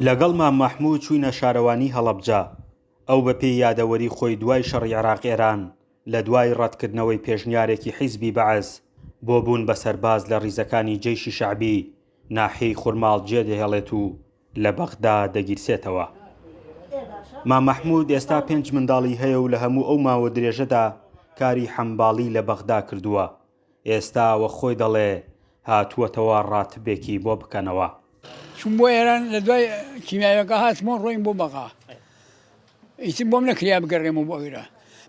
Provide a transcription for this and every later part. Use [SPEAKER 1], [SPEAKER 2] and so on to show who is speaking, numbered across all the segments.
[SPEAKER 1] لەگەڵ مام مەحموود چووینە شارەوانی هەڵەبجە. ئەو بە پێی یادەوەری خۆی دوای شەڕی عێراق ئێران لە دوای ڕەتکردنەوەی پێشنیارێکی حیزبی بەعەز بۆ بوون بە سەرباز لە ڕیزەکانی جەیشی شەعبی ناحیەی خورماڵ جێدەهێڵێت و لە بەغدا دەگیرسێتەوە. مام مەحموود ئێستا 5 منداڵی هەیە و لە هەموو ئەو ماوە درێژەدا کاری حەمباڵی لە بەغدا کردووە. ئێستا وە خۆی دەڵێ هاتووەتەوە ڕاتبێکی بۆ بکەنەوە.
[SPEAKER 2] چون بۆ ئێران لە دوای کیمیاویەکە هاتمەوە ڕۆین بۆ بەغا. ئیتر بۆم نەکریا بگەڕێمەوە بۆ ئێرە.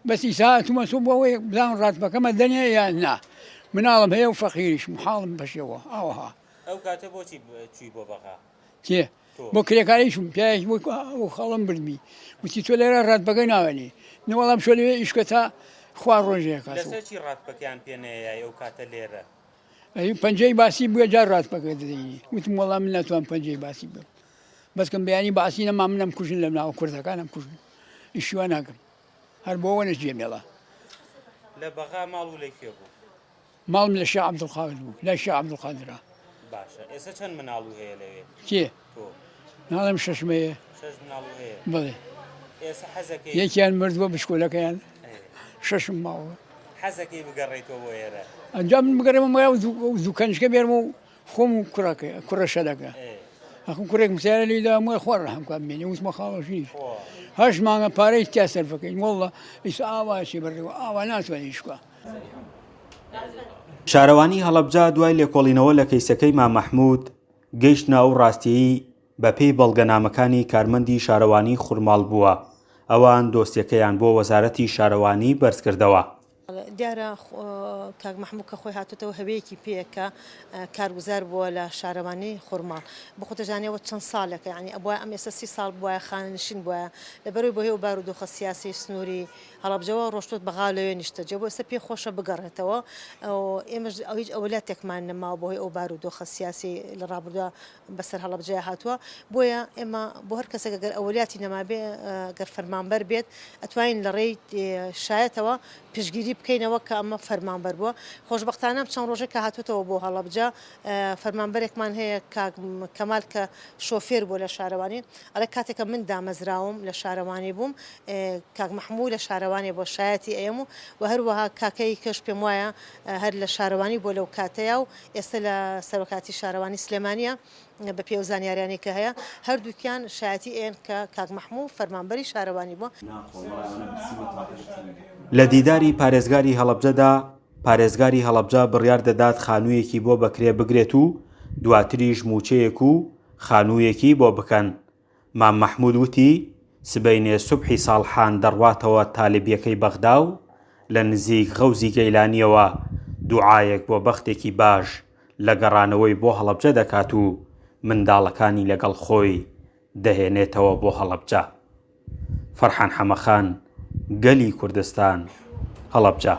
[SPEAKER 2] بەس ئیسا هاتوومە سۆ بۆ ئەوەی بزانم ڕاتبەکەمە دەنێ یان نا. مناڵم هەیە و فەقیریش محاڵم بەشێەوە ئاوەها.
[SPEAKER 3] ئەو کاتە بۆچی چووی بۆ بەغا؟
[SPEAKER 2] کێ؟ بۆ کرێکاریشم پیاوێکی بۆ خەڵم بردمی. وتی تۆ لێرە ڕاتبەکەی ناوێنی. نەوەڵام شۆ لەوێ ئیشکە تا خوا ڕۆژەیە کاتەوە.
[SPEAKER 3] لەسەر چی ڕاتبەکەیان پێ نەیە ئەو کاتە لێرە؟
[SPEAKER 2] پەنجەی باسی بووە جار ڕاتبەکە دەدەینی. وتم وەڵام من ناتوانم پەنجەی باسی بم. بەسکەم بەیانی باسی نەما منم کوژن لە ناوە کوردەکانم کوژن. ئیشیوە ناکەم. هەر بۆ وەنەش جێمێڵە.
[SPEAKER 3] لە بەغا ماڵ و لەی کێ بوو؟
[SPEAKER 2] ماڵم لە شێخ عەبدولقادر بوو. لای شێخ عەبدولقادرا.
[SPEAKER 3] باشە. ئێستا چەند مناڵ و هەیە لەوێ؟
[SPEAKER 2] کێ؟
[SPEAKER 3] تۆ.
[SPEAKER 2] ناڵم 6 هەیە.
[SPEAKER 3] 6 مناڵ و هەیە.
[SPEAKER 2] بڵێ.
[SPEAKER 3] ئێستا حەزەکەی
[SPEAKER 2] یەکیان مردووە بشکۆلەکەیان 6م ماوە.
[SPEAKER 3] حەزەکەی بگەڕێیتەوە بۆ ئێرە؟
[SPEAKER 2] ئەنجام من بگەڕێمە مایە دوو کەنجکە بێرمە و خۆم و کوڕە شەدەکە. ئەخم کوڕێکم سیارە لێدا هەمووی خۆ ڕەحمکە بمێنێ وتمە خاڵەشیش. 8 مانگە پارەی تیا سەرفەکەین وەڵڵا ئیسا ئاواشی بەڕێوە ئاوا ناتوانێ شکوە.
[SPEAKER 1] شارەوانی هەڵەبجە دوای لێکۆڵینەوە لە کەیسەکەی مام مەحموود گەیشتنە ئەو ڕاستیەی بە پێی بەڵگەنامەکانی کارمەندی شارەوانی خورماڵ بووە. ئەوان دۆستیەکەیان بۆ وەزارەتی شارەوانی بەرز کردەوە.
[SPEAKER 4] دیارە کاک مەحموود کە خۆی هاتوتەوە هەوەیەکی پێیەکە کارگوزار بووە لە شارەوانی خورماڵ. بۆ خۆتەزانێەوە چەند ساڵێکە ینی ئەبووە ئەم ئێستا 30 ساڵ بووە خانشین بووە لەبەرەوەی بۆ هێ و بارودۆخە سیاسی سنووری هەڵەبجەوە ڕۆشتوت بەغا لەوێ نیشتەجێ بۆ ئێستا پێ خۆشە بگەڕێتەوە. ئێمەش هیچ ئەولاتێکمان نەماوە بۆ هێ ئەو بارودۆخە سیاسی لە ڕابردووە بەسەر هەڵەبجەیە هاتووە. بۆیە ئێمە بۆ هەر کەسێک گەر ئەولاتی نەمابێ گەر فەرمانبەر بێت ئەتوانین لە ڕێی شایەتەوە پشگیری بکەینەوە کە ئەمە فەرمانبەر بووە. خۆشبەختانە چەند ڕۆژێک کە هاتوتەوە بۆ هەڵەبجە فەرمانبەرێکمان هەیە کەمال کە شۆفێر بوو لە شارەوانی. ئەڵێ کاتێکە من دامەزراوم لە شارەوانی بووم کاک مەحموود لە شارەوانی بۆ شایەتی ئێم و هەروەها کاکەی کەش پێم وایە هەر لە شارەوانی بۆ لەو کاتەیە و ئێستا لە سەرۆکاتی شارەوانی سلێمانیە بە پێ و زانیاریانی کە هەیە هەردووکیان شایەتی ئێن کە کاک مەحموود فەرمانبەری شارەوانی بووە.
[SPEAKER 1] لە دیداری پارێزگاری هەڵەبجەدا پارێزگاری هەڵەبجە بڕیار دەدات خانوویەکی بۆ بەکرێ بگرێت و دواتریش موچەیەک و خانوویەکی بۆ بکەن. مام مەحموود وتی سبەینێ سوبحی ساڵحان دەڕواتەوە تاالبیەکەی بەغدا و لە نزیک غەوزی گەیلانیەوە دوعایەک بۆ بەختێکی باش لە گەڕانەوەی بۆ هەڵەبجە دەکات و منداڵەکانی لەگەڵ خۆی دەهێنێتەوە بۆ هەڵەبجە. فەرحان حەمەخان، گەلی کوردستان، هەڵەبجە.